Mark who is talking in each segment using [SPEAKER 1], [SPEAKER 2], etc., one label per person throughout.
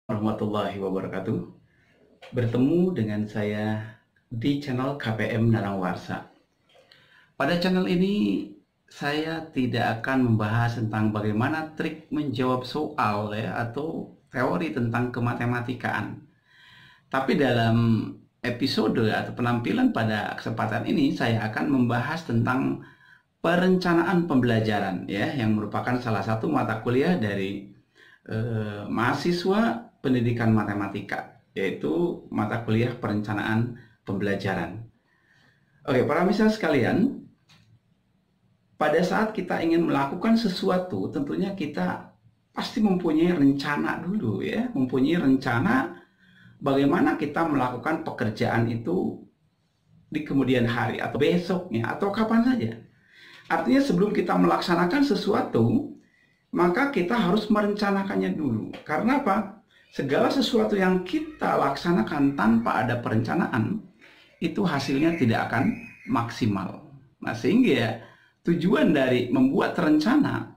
[SPEAKER 1] Warahmatullahi wabarakatuh. Bertemu dengan saya di channel KPM Nanawarsa. Pada channel ini saya tidak akan membahas tentang bagaimana trik menjawab soal atau teori tentang kematematikaan. Tapi dalam episode atau penampilan pada kesempatan ini saya akan membahas tentang perencanaan pembelajaran yang merupakan salah satu mata kuliah dari mahasiswa pendidikan matematika, yaitu mata kuliah perencanaan pembelajaran. Oke, para mitra sekalian, pada saat kita ingin melakukan sesuatu, tentunya kita pasti mempunyai rencana dulu mempunyai rencana bagaimana kita melakukan pekerjaan itu di kemudian hari atau besoknya atau kapan saja. Artinya sebelum kita melaksanakan sesuatu, maka kita harus merencanakannya dulu. Karena apa? Segala sesuatu yang kita laksanakan tanpa ada perencanaan, itu hasilnya tidak akan maksimal. Nah, sehingga tujuan dari membuat rencana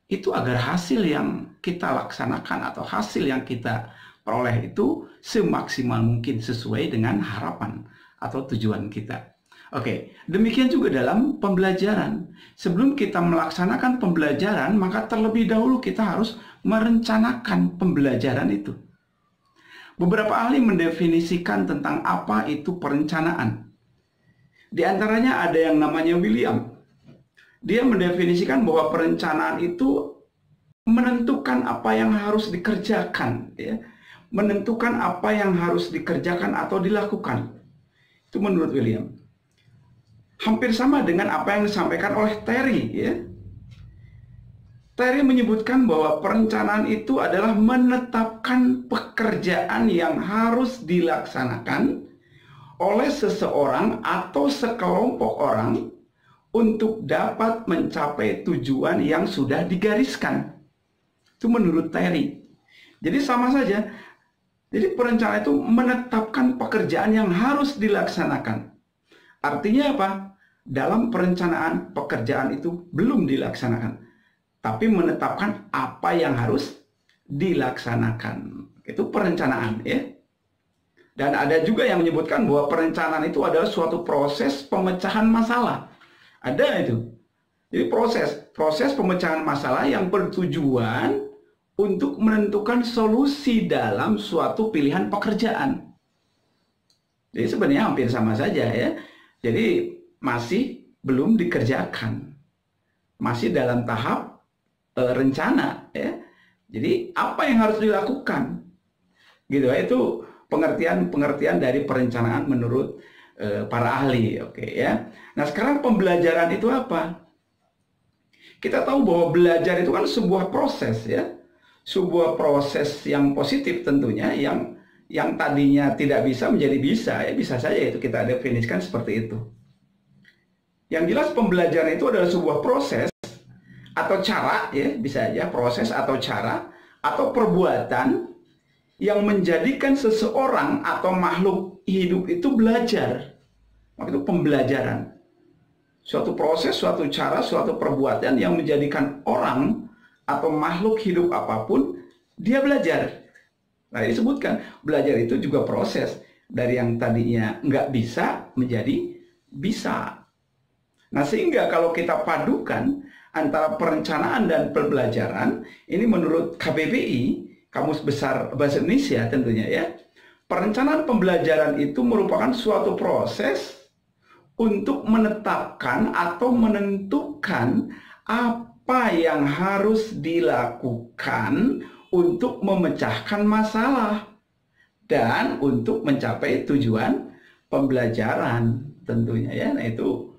[SPEAKER 1] itu agar hasil yang kita laksanakan atau hasil yang kita peroleh itu semaksimal mungkin sesuai dengan harapan atau tujuan kita. Oke, demikian juga dalam pembelajaran. Sebelum kita melaksanakan pembelajaran, maka terlebih dahulu kita harus merencanakan pembelajaran itu. Beberapa ahli mendefinisikan tentang apa itu perencanaan. Di antaranya ada yang namanya William. Dia mendefinisikan bahwa perencanaan itu menentukan apa yang harus dikerjakan, menentukan apa yang harus dikerjakan atau dilakukan. Itu menurut William. Hampir sama dengan apa yang disampaikan oleh Terry. Terry menyebutkan bahwa perencanaan itu adalah menetapkan pekerjaan yang harus dilaksanakan oleh seseorang atau sekelompok orang untuk dapat mencapai tujuan yang sudah digariskan. Itu menurut Terry. Jadi sama saja. Jadi perencanaan itu menetapkan pekerjaan yang harus dilaksanakan. Artinya apa? Dalam perencanaan pekerjaan itu belum dilaksanakan, tapi menetapkan apa yang harus dilaksanakan. Itu perencanaan, Dan ada juga yang menyebutkan bahwa perencanaan itu adalah suatu proses pemecahan masalah. Ada itu. Jadi proses pemecahan masalah yang bertujuan untuk menentukan solusi dalam suatu pilihan pekerjaan. Jadi sebenarnya hampir sama saja Jadi masih belum dikerjakan, masih dalam tahap rencana Jadi apa yang harus dilakukan, gitu Itu pengertian dari perencanaan menurut para ahli, Nah sekarang pembelajaran itu apa? Kita tahu bahwa belajar itu kan sebuah proses sebuah proses yang positif tentunya, yang tadinya tidak bisa menjadi bisa bisa saja itu kita definisikan seperti itu. Yang jelas pembelajaran itu adalah sebuah proses atau cara bisa aja proses atau cara atau perbuatan yang menjadikan seseorang atau makhluk hidup itu belajar. Maka itu pembelajaran. Suatu proses, suatu cara, suatu perbuatan yang menjadikan orang atau makhluk hidup apapun dia belajar. Nah, disebutkan belajar itu juga proses dari yang tadinya nggak bisa menjadi bisa. Nah, sehingga kalau kita padukan antara perencanaan dan pembelajaran, ini menurut KBBI, Kamus Besar Bahasa Indonesia tentunya perencanaan pembelajaran itu merupakan suatu proses untuk menetapkan atau menentukan apa yang harus dilakukan untuk memecahkan masalah dan untuk mencapai tujuan pembelajaran tentunya Nah, itu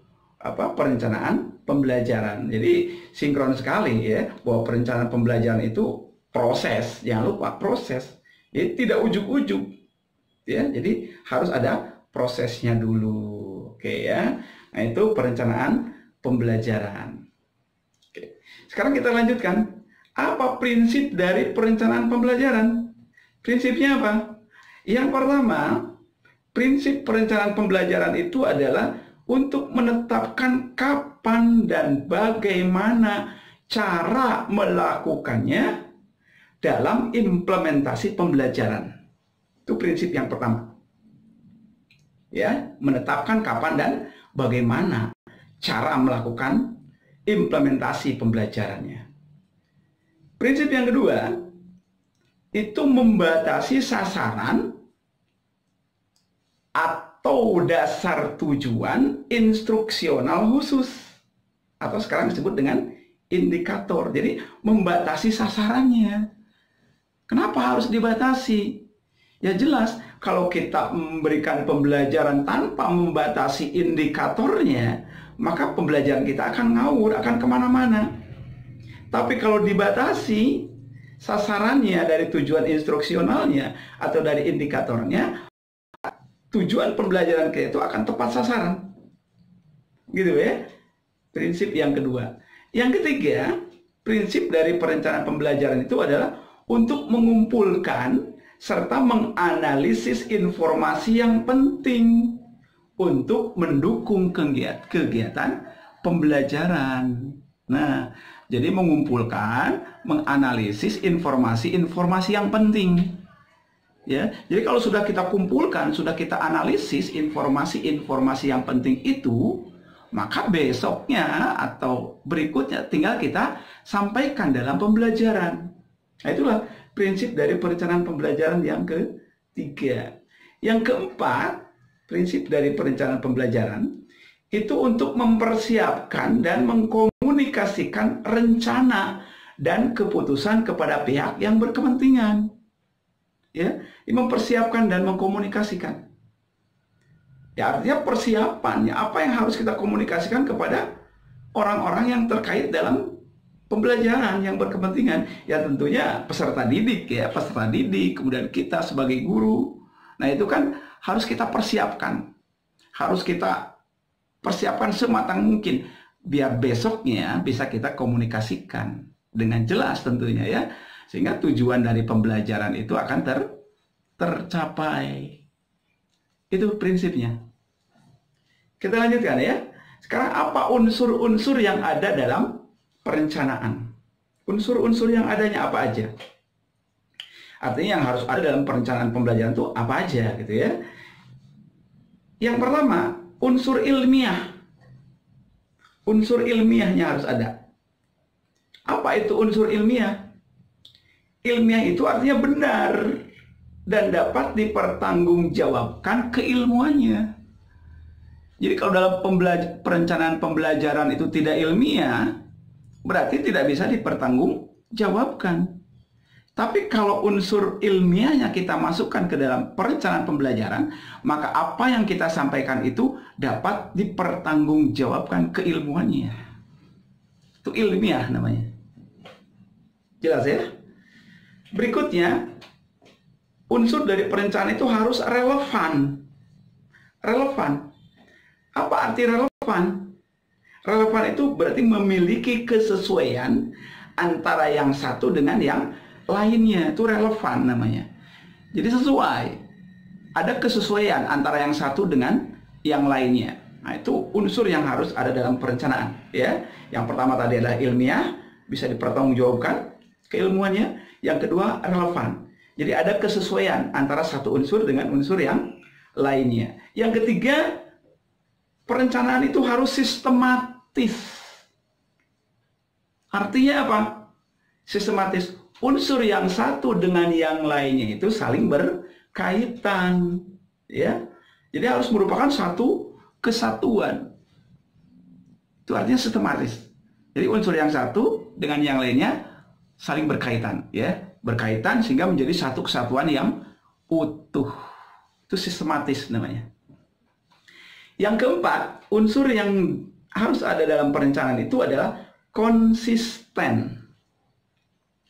[SPEAKER 1] perencanaan pembelajaran. Jadi sinkron sekali bahwa perencanaan pembelajaran itu proses, jangan lupa proses. Jadi tidak ujuk-ujuk jadi harus ada prosesnya dulu. Nah, itu perencanaan pembelajaran. Sekarang kita lanjutkan. Apa prinsip dari perencanaan pembelajaran? Prinsipnya apa? Yang pertama, prinsip perencanaan pembelajaran itu adalah untuk menetapkan kapan dan bagaimana cara melakukannya dalam implementasi pembelajaran. Itu prinsip yang pertama. Ya, menetapkan kapan dan bagaimana cara melakukan implementasi pembelajarannya. Prinsip yang kedua, itu membatasi sasaran atau dasar tujuan instruksional khusus, atau sekarang disebut dengan indikator. Jadi membatasi sasarannya. Kenapa harus dibatasi? Ya jelas, kalau kita memberikan pembelajaran tanpa membatasi indikatornya, maka pembelajaran kita akan ngawur, akan kemana-mana. Tapi kalau dibatasi sasarannya dari tujuan instruksionalnya atau dari indikatornya, tujuan pembelajaran kita itu akan tepat sasaran. Gitu ya. Prinsip yang kedua. Yang ketiga, prinsip dari perencanaan pembelajaran itu adalah untuk mengumpulkan serta menganalisis informasi yang penting untuk mendukung kegiatan pembelajaran. Nah, jadi mengumpulkan, menganalisis informasi-informasi yang penting. Ya, jadi kalau sudah kita kumpulkan, sudah kita analisis informasi-informasi yang penting itu, maka besoknya atau berikutnya tinggal kita sampaikan dalam pembelajaran. Nah, itulah prinsip dari perencanaan pembelajaran yang ketiga. Yang keempat, prinsip dari perencanaan pembelajaran itu untuk mempersiapkan dan mengkomunikasikan rencana dan keputusan kepada pihak yang berkepentingan. Ya, mempersiapkan dan mengkomunikasikan. Ya, artinya persiapannya, apa yang harus kita komunikasikan kepada orang-orang yang terkait dalam pembelajaran yang berkepentingan. Ya tentunya peserta didik, kemudian kita sebagai guru. Nah itu kan harus kita persiapkan. Harus kita persiapkan sematang mungkin. Biar besoknya bisa kita komunikasikan dengan jelas tentunya ya. Sehingga tujuan dari pembelajaran itu akan tercapai. Itu prinsipnya. Kita lanjutkan ya. Sekarang apa unsur-unsur yang ada dalam perencanaan? Unsur-unsur yang adanya apa aja? Artinya yang harus ada dalam perencanaan pembelajaran itu apa aja gitu ya. Yang pertama, unsur ilmiah. Unsur ilmiahnya harus ada. Apa itu unsur ilmiah? Ilmiah itu artinya benar dan dapat dipertanggungjawabkan keilmuannya. Jadi kalau dalam perencanaan pembelajaran itu tidak ilmiah, berarti tidak bisa dipertanggungjawabkan. Tapi kalau unsur ilmiahnya kita masukkan ke dalam perencanaan pembelajaran, maka apa yang kita sampaikan itu dapat dipertanggungjawabkan keilmuannya. Itu ilmiah namanya. Jelas ya? Berikutnya, unsur dari perencanaan itu harus relevan. Relevan. Apa arti relevan? Relevan itu berarti memiliki kesesuaian antara yang satu dengan yang lainnya. Itu relevan namanya. Jadi sesuai. Ada kesesuaian antara yang satu dengan yang lainnya. Nah, itu unsur yang harus ada dalam perencanaan. Ya, yang pertama tadi adalah ilmiah, bisa dipertanggungjawabkan keilmuannya. Yang kedua, relevan. Jadi ada kesesuaian antara satu unsur dengan unsur yang lainnya. Yang ketiga, perencanaan itu harus sistematis. Artinya apa? Sistematis. Unsur yang satu dengan yang lainnya itu saling berkaitan. Ya. Jadi harus merupakan satu kesatuan. Itu artinya sistematis. Jadi unsur yang satu dengan yang lainnya saling berkaitan, ya, berkaitan sehingga menjadi satu kesatuan yang utuh. Itu sistematis namanya. Yang keempat, unsur yang harus ada dalam perencanaan itu adalah konsisten.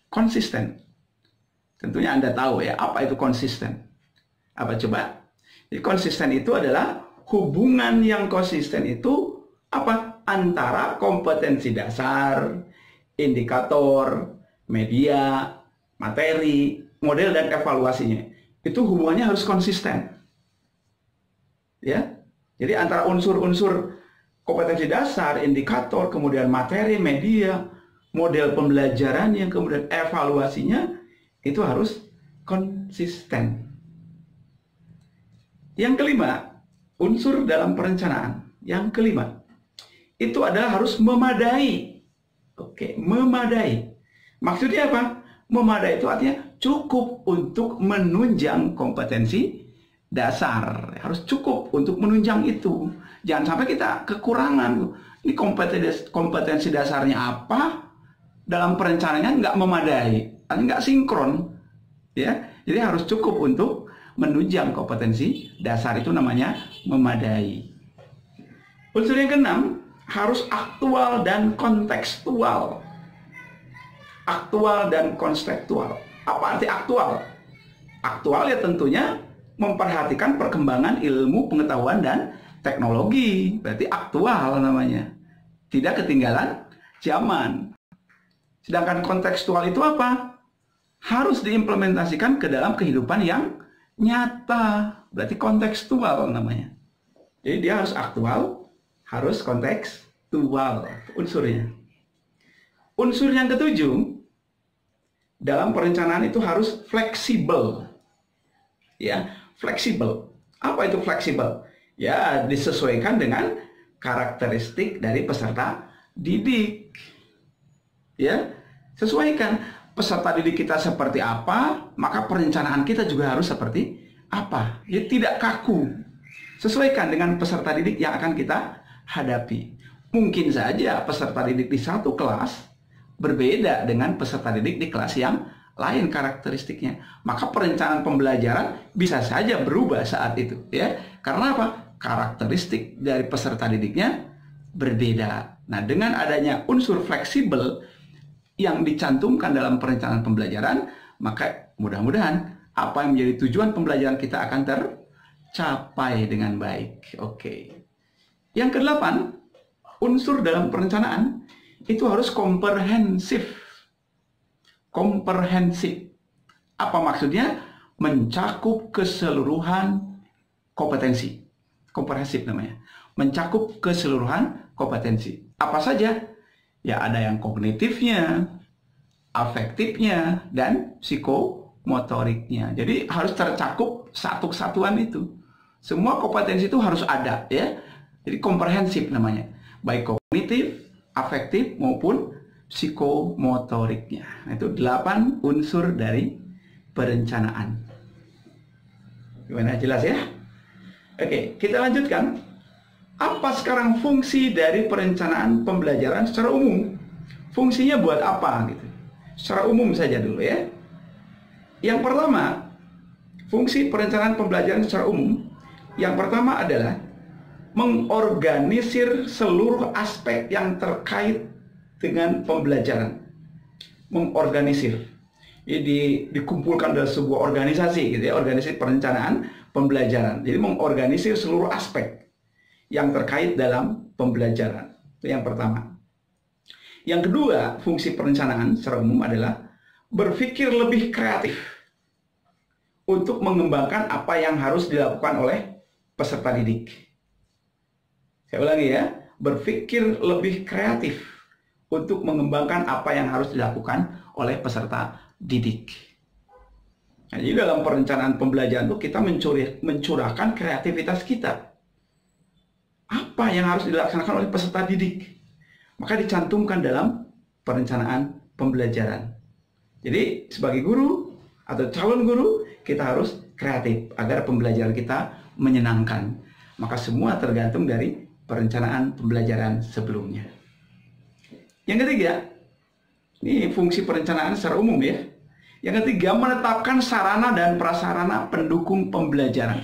[SPEAKER 1] Konsisten. Tentunya Anda tahu ya, apa itu konsisten? Apa coba? Jadi konsisten itu adalah hubungan yang konsisten itu apa? Antara kompetensi dasar, indikator, media, materi, model dan evaluasinya. Itu hubungannya harus konsisten. Ya. Jadi antara unsur-unsur kompetensi dasar, indikator, kemudian materi, media, model pembelajarannya, kemudian evaluasinya, itu harus konsisten. Yang kelima, unsur dalam perencanaan. Yang kelima, itu adalah harus memadai. Oke, memadai. Maksudnya apa? Memadai itu artinya cukup untuk menunjang kompetensi dasar. Harus cukup untuk menunjang itu. Jangan sampai kita kekurangan. Ini kompetensi dasarnya apa? Dalam perencanaannya nggak memadai, nggak sinkron. Ya, jadi harus cukup untuk menunjang kompetensi dasar, itu namanya memadai. Unsur yang keenam, harus aktual dan kontekstual. Aktual dan kontekstual. Apa arti aktual? Aktual ya tentunya memperhatikan perkembangan ilmu, pengetahuan, dan teknologi. Berarti aktual namanya. Tidak ketinggalan zaman. Sedangkan kontekstual itu apa? Harus diimplementasikan ke dalam kehidupan yang nyata. Berarti kontekstual namanya. Jadi dia harus aktual, harus kontekstual unsurnya. Unsur yang ketujuh, dalam perencanaan itu harus fleksibel. Ya, fleksibel. Apa itu fleksibel? Ya, disesuaikan dengan karakteristik dari peserta didik. Ya, sesuaikan peserta didik kita seperti apa, maka perencanaan kita juga harus seperti apa. Ya, tidak kaku. Sesuaikan dengan peserta didik yang akan kita hadapi. Mungkin saja peserta didik di satu kelas berbeda dengan peserta didik di kelas yang lain karakteristiknya. Maka perencanaan pembelajaran bisa saja berubah saat itu, ya. Karena apa? Karakteristik dari peserta didiknya berbeda. Nah, dengan adanya unsur fleksibel yang dicantumkan dalam perencanaan pembelajaran, maka mudah-mudahan apa yang menjadi tujuan pembelajaran kita akan tercapai dengan baik. Oke. Yang kedelapan, unsur dalam perencanaan itu harus komprehensif. Komprehensif. Apa maksudnya? Mencakup keseluruhan kompetensi. Komprehensif namanya. Mencakup keseluruhan kompetensi. Apa saja? Ya, ada yang kognitifnya, afektifnya, dan psikomotoriknya. Jadi harus tercakup satu kesatuan itu. Semua kompetensi itu harus ada, ya. Jadi komprehensif namanya. Baik kognitif, afektif maupun psikomotoriknya. Nah, itu 8 unsur dari perencanaan. Gimana, jelas ya? Oke, kita lanjutkan. Apa sekarang fungsi dari perencanaan pembelajaran secara umum? Fungsinya buat apa gitu? Secara umum saja dulu ya. Yang pertama, fungsi perencanaan pembelajaran secara umum, yang pertama adalah mengorganisir seluruh aspek yang terkait dengan pembelajaran. Mengorganisir. Jadi dikumpulkan dalam sebuah organisasi gitu ya, organisasi perencanaan pembelajaran. Jadi mengorganisir seluruh aspek yang terkait dalam pembelajaran. Itu yang pertama. Yang kedua, fungsi perencanaan secara umum adalah berpikir lebih kreatif untuk mengembangkan apa yang harus dilakukan oleh peserta didik. Saya ulangi ya, berpikir lebih kreatif untuk mengembangkan apa yang harus dilakukan oleh peserta didik. Nah, jadi dalam perencanaan pembelajaran itu kita mencurahkan kreativitas kita. Apa yang harus dilaksanakan oleh peserta didik? Maka dicantumkan dalam perencanaan pembelajaran. Jadi sebagai guru atau calon guru, kita harus kreatif agar pembelajaran kita menyenangkan. Maka semua tergantung dari perencanaan pembelajaran sebelumnya. Yang ketiga, ini fungsi perencanaan secara umum ya. Yang ketiga, menetapkan sarana dan prasarana pendukung pembelajaran.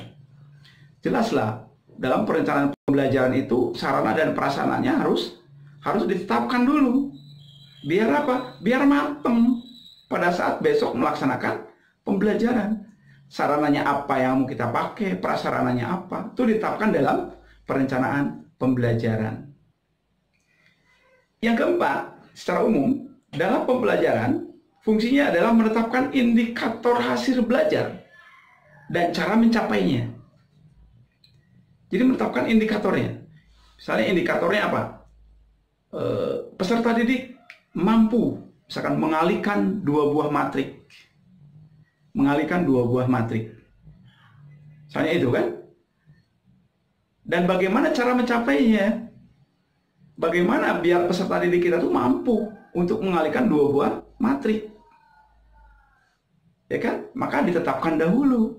[SPEAKER 1] Jelaslah, dalam perencanaan pembelajaran itu sarana dan prasarananya harus ditetapkan dulu. Biar apa? Biar mateng pada saat besok melaksanakan pembelajaran. Sarananya apa yang mau kita pakai, prasarananya apa, itu ditetapkan dalam perencanaan pembelajaran. Yang keempat, secara umum, dalam pembelajaran, fungsinya adalah menetapkan indikator hasil belajar dan cara mencapainya. Jadi menetapkan indikatornya. Misalnya indikatornya apa? Peserta didik mampu misalkan mengalihkan 2 buah matrik. mengalihkan 2 buah matrik. Misalnya itu kan. Dan bagaimana cara mencapainya? Bagaimana biar peserta didik kita tuh mampu untuk mengalihkan 2 buah matrik? Ya kan? Maka ditetapkan dahulu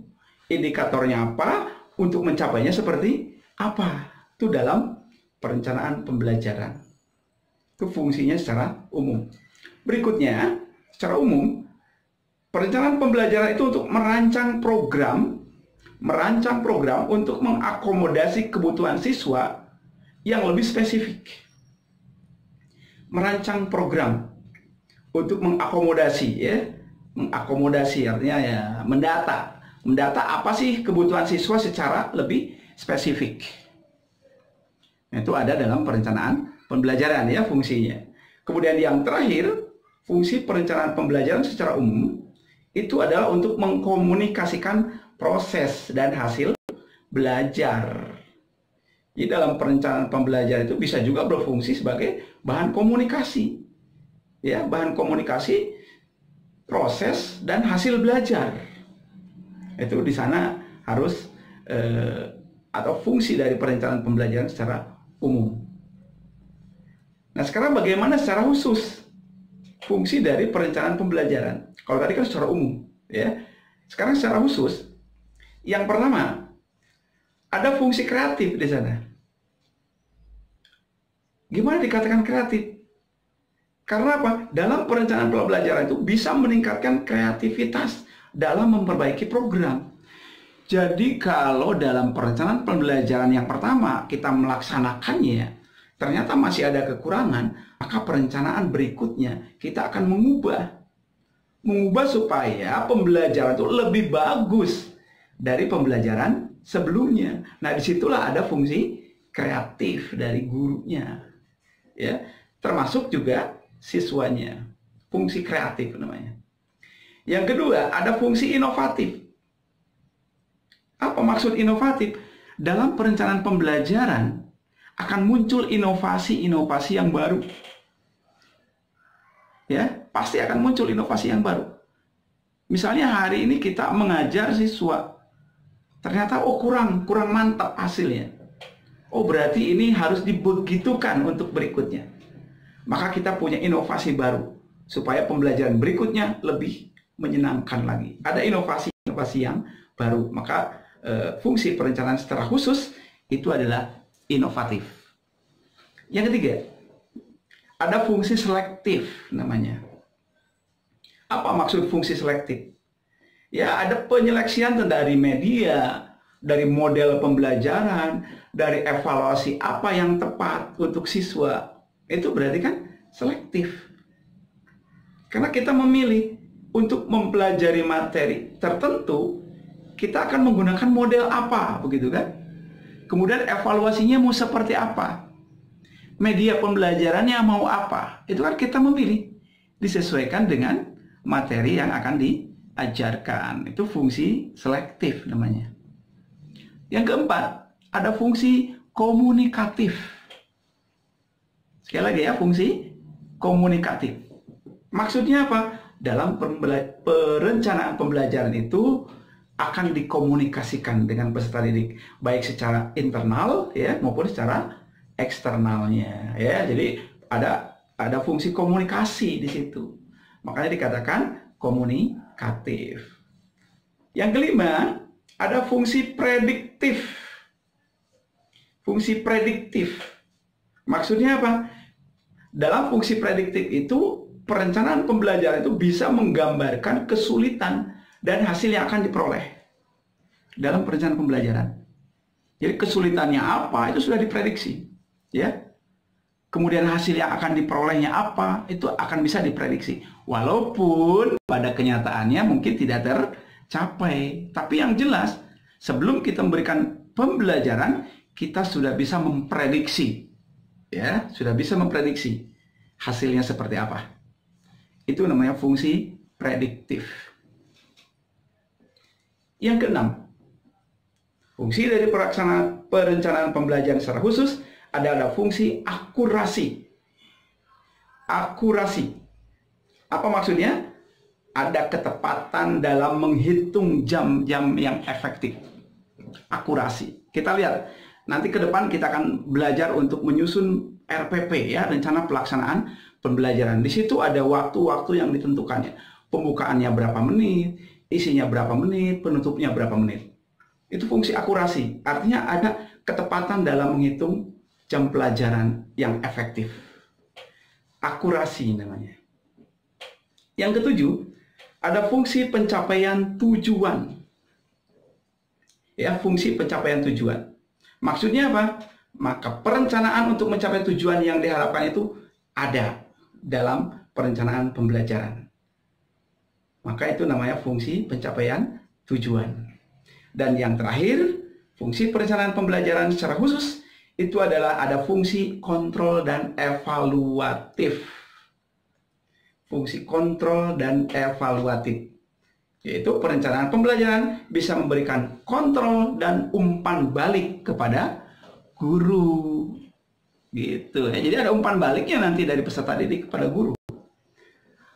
[SPEAKER 1] indikatornya apa, untuk mencapainya seperti apa. Itu dalam perencanaan pembelajaran. Itu fungsinya secara umum. Berikutnya, secara umum, perencanaan pembelajaran itu untuk merancang program untuk mengakomodasi kebutuhan siswa yang lebih spesifik. Merancang program untuk mengakomodasi, ya. Mengakomodasi artinya ya mendata. Mendata apa sih kebutuhan siswa secara lebih spesifik. Itu ada dalam perencanaan pembelajaran, ya, fungsinya. Kemudian yang terakhir, fungsi perencanaan pembelajaran secara umum itu adalah untuk mengkomunikasikan proses dan hasil belajar. Jadi dalam perencanaan pembelajaran itu bisa juga berfungsi sebagai bahan komunikasi. Ya, bahan komunikasi, proses dan hasil belajar. Itu di sana harus atau fungsi dari perencanaan pembelajaran secara umum. Nah, sekarang bagaimana secara khusus fungsi dari perencanaan pembelajaran? Kalau tadi kan secara umum, ya. Sekarang secara khusus, yang pertama, ada fungsi kreatif di sana. Gimana dikatakan kreatif? Karena apa? Dalam perencanaan pembelajaran itu bisa meningkatkan kreativitas dalam memperbaiki program. Jadi kalau dalam perencanaan pembelajaran yang pertama kita melaksanakannya, ternyata masih ada kekurangan, maka perencanaan berikutnya kita akan mengubah supaya pembelajaran itu lebih bagus dari pembelajaran sebelumnya. Nah, disitulah ada fungsi kreatif dari gurunya, ya, termasuk juga siswanya. Fungsi kreatif namanya. Yang kedua, ada fungsi inovatif. Apa maksud inovatif? Dalam perencanaan pembelajaran akan muncul inovasi-inovasi yang baru. Ya, pasti akan muncul inovasi yang baru. Misalnya hari ini kita mengajar siswa, ternyata kurang mantap hasilnya. Berarti ini harus dibegitukan untuk berikutnya. Maka kita punya inovasi baru supaya pembelajaran berikutnya lebih menyenangkan lagi. Ada inovasi-inovasi yang baru. Maka fungsi perencanaan secara khusus itu adalah inovatif. Yang ketiga, ada fungsi selektif namanya. Apa maksud fungsi selektif? Ya, ada penyeleksian dari media, dari model pembelajaran, dari evaluasi apa yang tepat untuk siswa. Itu berarti kan selektif. Karena kita memilih untuk mempelajari materi tertentu, kita akan menggunakan model apa, begitu kan? Kemudian evaluasinya mau seperti apa? Media pembelajarannya mau apa? Itu kan kita memilih. Disesuaikan dengan materi yang akan diajarkan. Itu fungsi selektif namanya. Yang keempat, ada fungsi komunikatif. Sekali lagi ya, fungsi komunikatif. Maksudnya apa? Dalam perencanaan pembelajaran itu akan dikomunikasikan dengan peserta didik, baik secara internal ya maupun secara eksternalnya ya. Jadi ada fungsi komunikasi di situ. Makanya dikatakan komunikatif. Yang kelima, ada fungsi prediktif. Fungsi prediktif. Maksudnya apa? Dalam fungsi prediktif itu, perencanaan pembelajaran itu bisa menggambarkan kesulitan dan hasil yang akan diperoleh dalam perencanaan pembelajaran. Jadi kesulitannya apa, itu sudah diprediksi. Ya. Kemudian hasil yang akan diperolehnya apa, itu akan bisa diprediksi. Walaupun pada kenyataannya mungkin tidak tercapai. Tapi yang jelas, sebelum kita memberikan pembelajaran, kita sudah bisa memprediksi. Ya, sudah bisa memprediksi hasilnya seperti apa. Itu namanya fungsi prediktif. Yang keenam, fungsi dari perencanaan pembelajaran secara khusus ada fungsi akurasi. Akurasi. Apa maksudnya? ada ketepatan dalam menghitung jam-jam yang efektif. Akurasi. Kita lihat, nanti ke depan kita akan belajar untuk menyusun RPP ya, rencana pelaksanaan pembelajaran. Di situ ada waktu-waktu yang ditentukannya. Pembukaannya berapa menit, isinya berapa menit, penutupnya berapa menit. Itu fungsi akurasi. Artinya ada ketepatan dalam menghitung jam pelajaran yang efektif. Akurasi namanya. Yang ketujuh, ada fungsi pencapaian tujuan. Ya, fungsi pencapaian tujuan. Maksudnya apa? Maka perencanaan untuk mencapai tujuan yang diharapkan itu ada dalam perencanaan pembelajaran. Maka itu namanya fungsi pencapaian tujuan. Dan yang terakhir, fungsi perencanaan pembelajaran secara khusus itu adalah ada fungsi kontrol dan evaluatif. Fungsi kontrol dan evaluatif. Yaitu perencanaan pembelajaran bisa memberikan kontrol dan umpan balik kepada guru. Gitu ya. Jadi ada umpan baliknya nanti dari peserta didik kepada guru.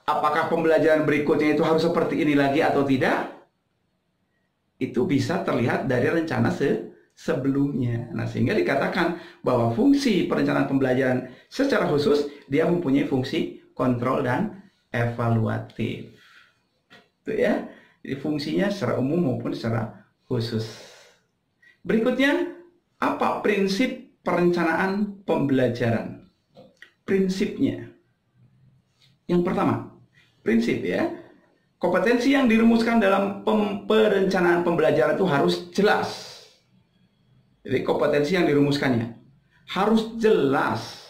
[SPEAKER 1] Apakah pembelajaran berikutnya itu harus seperti ini lagi atau tidak? Itu bisa terlihat dari rencana sebelumnya. Nah, sehingga dikatakan bahwa fungsi perencanaan pembelajaran secara khusus dia mempunyai fungsi kontrol dan evaluatif. Itu ya. Jadi fungsinya secara umum maupun secara khusus. Berikutnya, apa prinsip perencanaan pembelajaran? Prinsipnya. Yang pertama, prinsip ya. Kompetensi yang dirumuskan dalam perencanaan pembelajaran itu harus jelas. Jadi kompetensi yang dirumuskannya harus jelas.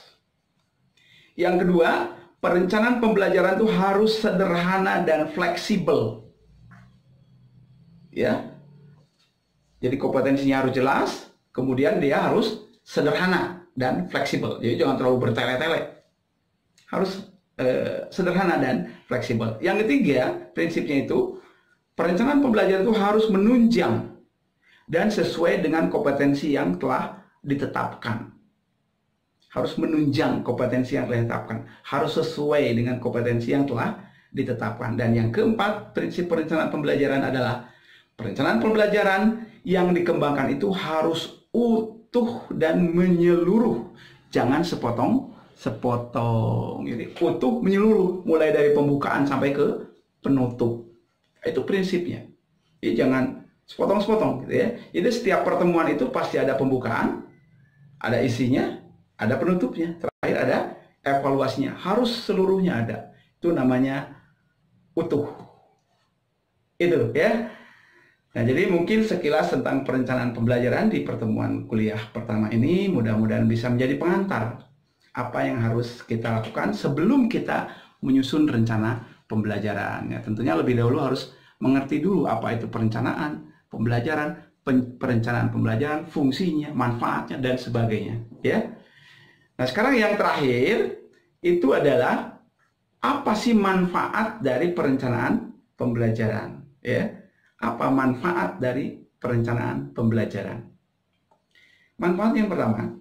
[SPEAKER 1] Yang kedua, perencanaan pembelajaran itu harus sederhana dan fleksibel. Ya. Jadi kompetensinya harus jelas, kemudian dia harus sederhana dan fleksibel. Jadi jangan terlalu bertele-tele. Harus sederhana dan fleksibel. Yang ketiga, prinsipnya itu perencanaan pembelajaran itu harus menunjang dan sesuai dengan kompetensi yang telah ditetapkan. Harus menunjang kompetensi yang telah ditetapkan. Harus sesuai dengan kompetensi yang telah ditetapkan. Dan yang keempat, prinsip perencanaan pembelajaran adalah perencanaan pembelajaran yang dikembangkan itu harus utuh dan menyeluruh. Jangan sepotong. Jadi utuh menyeluruh mulai dari pembukaan sampai ke penutup. Itu prinsipnya. Jadi jangan sepotong-sepotong gitu ya. Jadi setiap pertemuan itu pasti ada pembukaan, ada isinya, ada penutupnya, terakhir ada evaluasinya. Harus seluruhnya ada. Itu namanya utuh. Itu ya. Nah, jadi mungkin sekilas tentang perencanaan pembelajaran di pertemuan kuliah pertama ini, mudah-mudahan bisa menjadi pengantar apa yang harus kita lakukan sebelum kita menyusun rencana pembelajaran. Ya, tentunya lebih dahulu harus mengerti dulu apa itu perencanaan pembelajaran, perencanaan pembelajaran, fungsinya, manfaatnya, dan sebagainya. Ya. Nah, sekarang yang terakhir itu adalah apa sih manfaat dari perencanaan pembelajaran? Ya. Apa manfaat dari perencanaan pembelajaran? Manfaat yang pertama,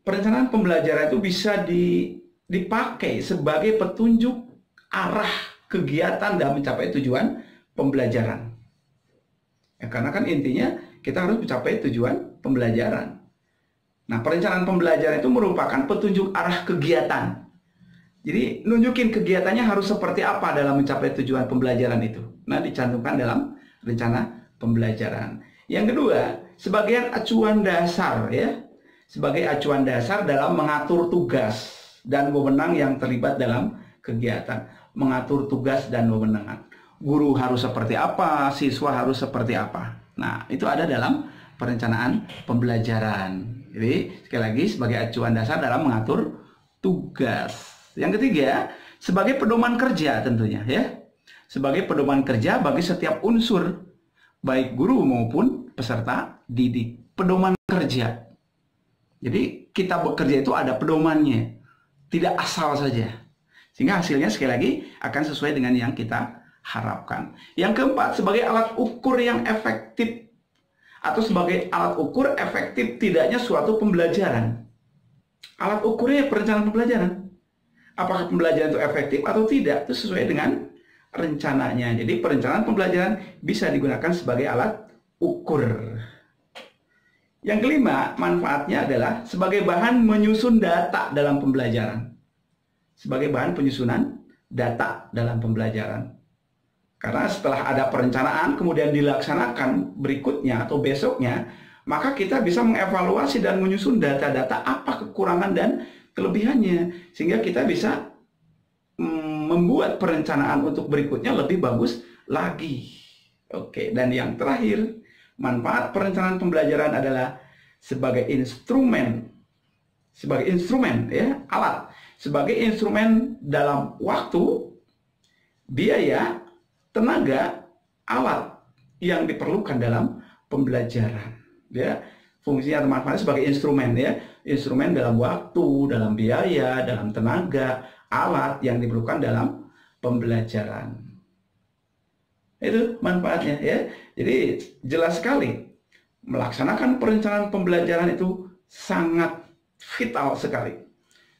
[SPEAKER 1] perencanaan pembelajaran itu bisa dipakai sebagai petunjuk arah kegiatan dalam mencapai tujuan pembelajaran. Ya, karena kan intinya kita harus mencapai tujuan pembelajaran. Nah, perencanaan pembelajaran itu merupakan petunjuk arah kegiatan. Jadi, nunjukin kegiatannya harus seperti apa dalam mencapai tujuan pembelajaran itu. Nah, dicantumkan dalam rencana pembelajaran. Yang kedua, sebagai acuan dasar ya. Sebagai acuan dasar dalam mengatur tugas dan wewenang yang terlibat dalam kegiatan. Mengatur tugas dan wewenang. Guru harus seperti apa, siswa harus seperti apa. Nah, itu ada dalam perencanaan pembelajaran. Jadi, sekali lagi sebagai acuan dasar dalam mengatur tugas. Yang ketiga, sebagai pedoman kerja tentunya ya. Sebagai pedoman kerja bagi setiap unsur, baik guru maupun peserta didik. Pedoman kerja. Jadi kita bekerja itu ada pedomannya, tidak asal saja. Sehingga hasilnya sekali lagi akan sesuai dengan yang kita harapkan. Yang keempat, sebagai alat ukur yang efektif atau sebagai alat ukur efektif tidaknya suatu pembelajaran. Alat ukurnya perencanaan pembelajaran. apakah pembelajaran itu efektif atau tidak, itu sesuai dengan rencananya. Jadi perencanaan pembelajaran bisa digunakan sebagai alat ukur. Yang kelima, manfaatnya adalah sebagai bahan menyusun data dalam pembelajaran. Sebagai bahan penyusunan data dalam pembelajaran. Karena setelah ada perencanaan, kemudian dilaksanakan berikutnya atau besoknya, maka kita bisa mengevaluasi dan menyusun data-data apa kekurangan dan kelebihannya. Sehingga kita bisa membuat perencanaan untuk berikutnya lebih bagus lagi. Oke, dan yang terakhir, manfaat perencanaan pembelajaran adalah sebagai instrumen ya, alat, sebagai instrumen dalam waktu, biaya, tenaga, alat yang diperlukan dalam pembelajaran. Ya, fungsinya atau manfaatnya sebagai instrumen ya, instrumen dalam waktu, dalam biaya, dalam tenaga, alat yang diperlukan dalam pembelajaran. Itu manfaatnya ya. Jadi jelas sekali melaksanakan perencanaan pembelajaran itu sangat vital sekali.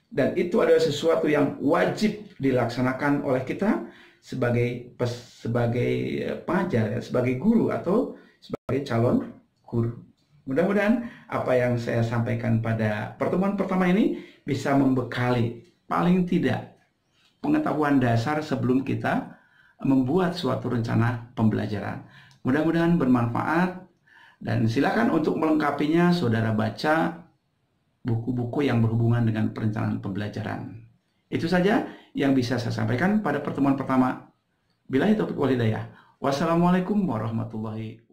[SPEAKER 1] Dan itu adalah sesuatu yang wajib dilaksanakan oleh kita sebagai pengajar, sebagai guru atau sebagai calon guru. Mudah-mudahan apa yang saya sampaikan pada pertemuan pertama ini bisa membekali paling tidak pengetahuan dasar sebelum kita membuat suatu rencana pembelajaran. Mudah-mudahan bermanfaat, dan silakan untuk melengkapinya saudara baca buku-buku yang berhubungan dengan perencanaan pembelajaran. Itu saja yang bisa saya sampaikan pada pertemuan pertama. Billahi taufiq wal hidayah. Wassalamualaikum warahmatullahi wabarakatuh.